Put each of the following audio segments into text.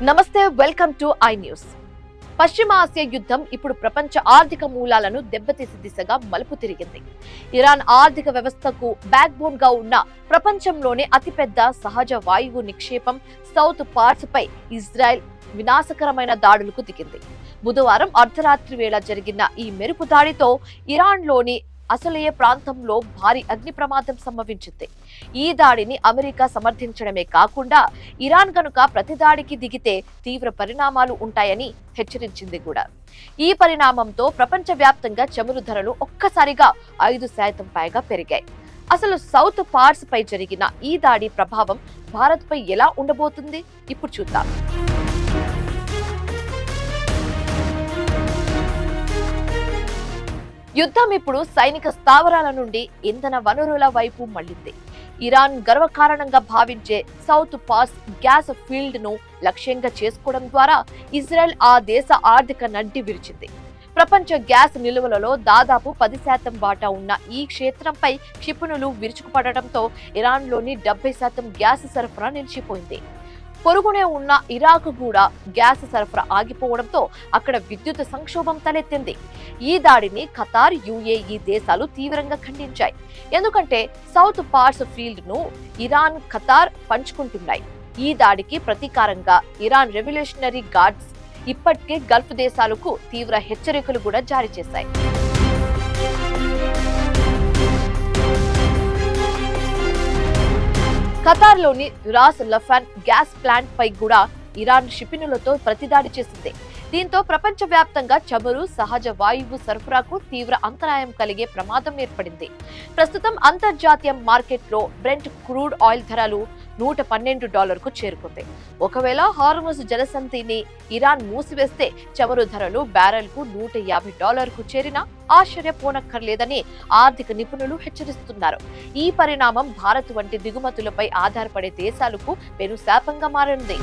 నమస్తే, welcome to I news. పశ్చిమ Asia యుద్ధం ఇప్పుడు ప్రపంచ ఆర్థిక మూలాలను దెబ్బతీసే దిశగా మలుపు తిరిగింది. ఇరాన్ ఆర్థిక వ్యవస్థకు బ్యాక్ బోన్ గా ఉన్న ప్రపంచంలోనే అతిపెద్ద సహజ వాయువు నిక్షేపం సౌత్ పార్స్ పై ఇజ్రాయెల్ వినాశకరమైన దాడులకు దిగింది. బుధవారం అర్ధరాత్రి వేళ జరిగిన ఈ మెరుపు దాడితో ఇరాన్లోని అసలే ప్రాంతంలో భారీ అగ్ని ప్రమాదం సంభవించింది. ఈ దాడిని అమెరికా సమర్థించడమే కాకుండా ఇరాన్ గనుక ప్రతిదాడికి దిగితే తీవ్ర పరిణామాలు ఉంటాయని హెచ్చరించింది కూడా. ఈ పరిణామంతో ప్రపంచవ్యాప్తంగా చమురు ధరలు ఒక్కసారిగా 5% పైగా పెరిగాయి. అసలు సౌత్ పార్స్ పై జరిగిన ఈ దాడి ప్రభావం భారత్ పై ఎలా ఉండబోతుంది ఇప్పుడు చూద్దాం. యుద్ధం ఇప్పుడు సైనిక స్థావరాల నుండి ఇంధన వనరుల వైపు మళ్లింది. ఇరాన్ గర్వకారణంగా భావించే సౌత్ పాస్ గ్యాస్ ఫీల్డ్ ను లక్ష్యంగా చేసుకోవడం ద్వారా ఇజ్రాయెల్ ఆ దేశ ఆర్థిక నడ్డి విరిచింది. ప్రపంచ గ్యాస్ నిల్వలలో దాదాపు 10% వాటా ఉన్న ఈ క్షేత్రంపై క్షిపణులు విరుచుకుపడటంతో ఇరాన్లోని 70% గ్యాస్ సరఫరా నిలిచిపోయింది. పొరుగునే ఉన్న ఇరాక్ కూడా గ్యాస్ సరఫరా ఆగిపోవడంతో అక్కడ విద్యుత్ సంక్షోభం తలెత్తింది. ఈ దాడిని ఖతార్, యుఏఈ దేశాలు తీవ్రంగా ఖండించాయి. ఎందుకంటే సౌత్ పార్స్ ఫీల్డ్ ను ఇరాన్, ఖతార్ పంచుకుంటున్నాయి. ఈ దాడికి ప్రతీకారంగా ఇరాన్ రెవల్యూషనరీ గార్డ్స్ ఇప్పటికే గల్ఫ్ దేశాలకు తీవ్ర హెచ్చరికలు కూడా జారీ చేశాయి. ఖతార్లోని రాస్ లఫాన్ గ్యాస్ ప్లాంట్ పై కూడా ఇరాన్ క్షిపణులతో ప్రతిదాడి చేసింది. దీంతో ప్రపంచవ్యాప్తంగా చమురు, సహజ వాయువు సరఫరాకు తీవ్ర అంతరాయం కలిగే ప్రమాదం ఏర్పడింది. ప్రస్తుతం అంతర్జాతీయ మార్కెట్లో బ్రెంట్ క్రూడ్ ఆయిల్ ధరలు $112కు చేరుకుంది. ఒకవేళ హార్ముజ్ జలసంధిని ఇరాన్ మూసివేస్తే చమురు ధరలు బ్యారెల్కు $150కు చేరినా ఆశ్చర్యపోనక్కర్లేదని ఆర్థిక నిపుణులు హెచ్చరిస్తున్నారు. ఈ పరిణామం భారత్ వంటి దిగుమతులపై ఆధారపడే దేశాలకు పెనుశాపంగా మారింది.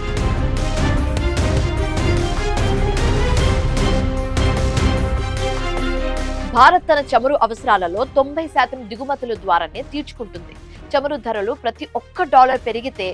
భారత్ తన చమురు అవసరాలలో 90% దిగుమతుల ద్వారానే తీర్చుకుంటుంది. చమురు ధరలు ప్రతి $1 పెరిగితే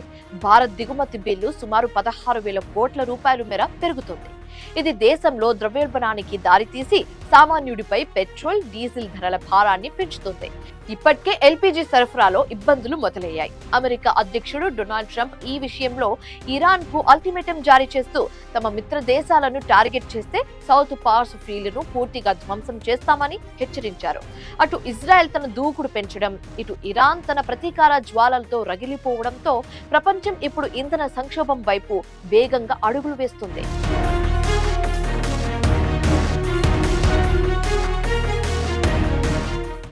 భారత్ దిగుమతి బిల్లు సుమారు 16,000 కోట్ల రూపాయల మేర పెరుగుతుంది. ఇది దేశంలో ద్రవ్యోల్బణానికి దారితీసి సామాన్యుడిపై పెట్రోల్, డీజిల్ ధరల భారాన్ని పెంచుతుంది. ఇప్పటికే ఎల్పీజీ సరఫరాలో ఇబ్బందులు మొదలయ్యాయి. అమెరికా అధ్యక్షుడు డొనాల్డ్ ట్రంప్ ఈ విషయంలో ఇరాన్ కు అల్టిమేటం జారీ చేస్తూ తమ మిత్ర దేశాలను టార్గెట్ చేస్తే సౌత్ పార్స్ ఫీల్డ్ ను పూర్తిగా ధ్వంసం చేస్తామని హెచ్చరించారు. అటు ఇజ్రాయెల్ తన దూకుడు పెంచడం, ఇటు ఇరాన్ తన ప్రతీకార జ్వాలలతో రగిలిపోవడంతో ప్రపంచం ఇప్పుడు ఇంధన సంక్షోభం వైపు వేగంగా అడుగులు వేస్తుంది.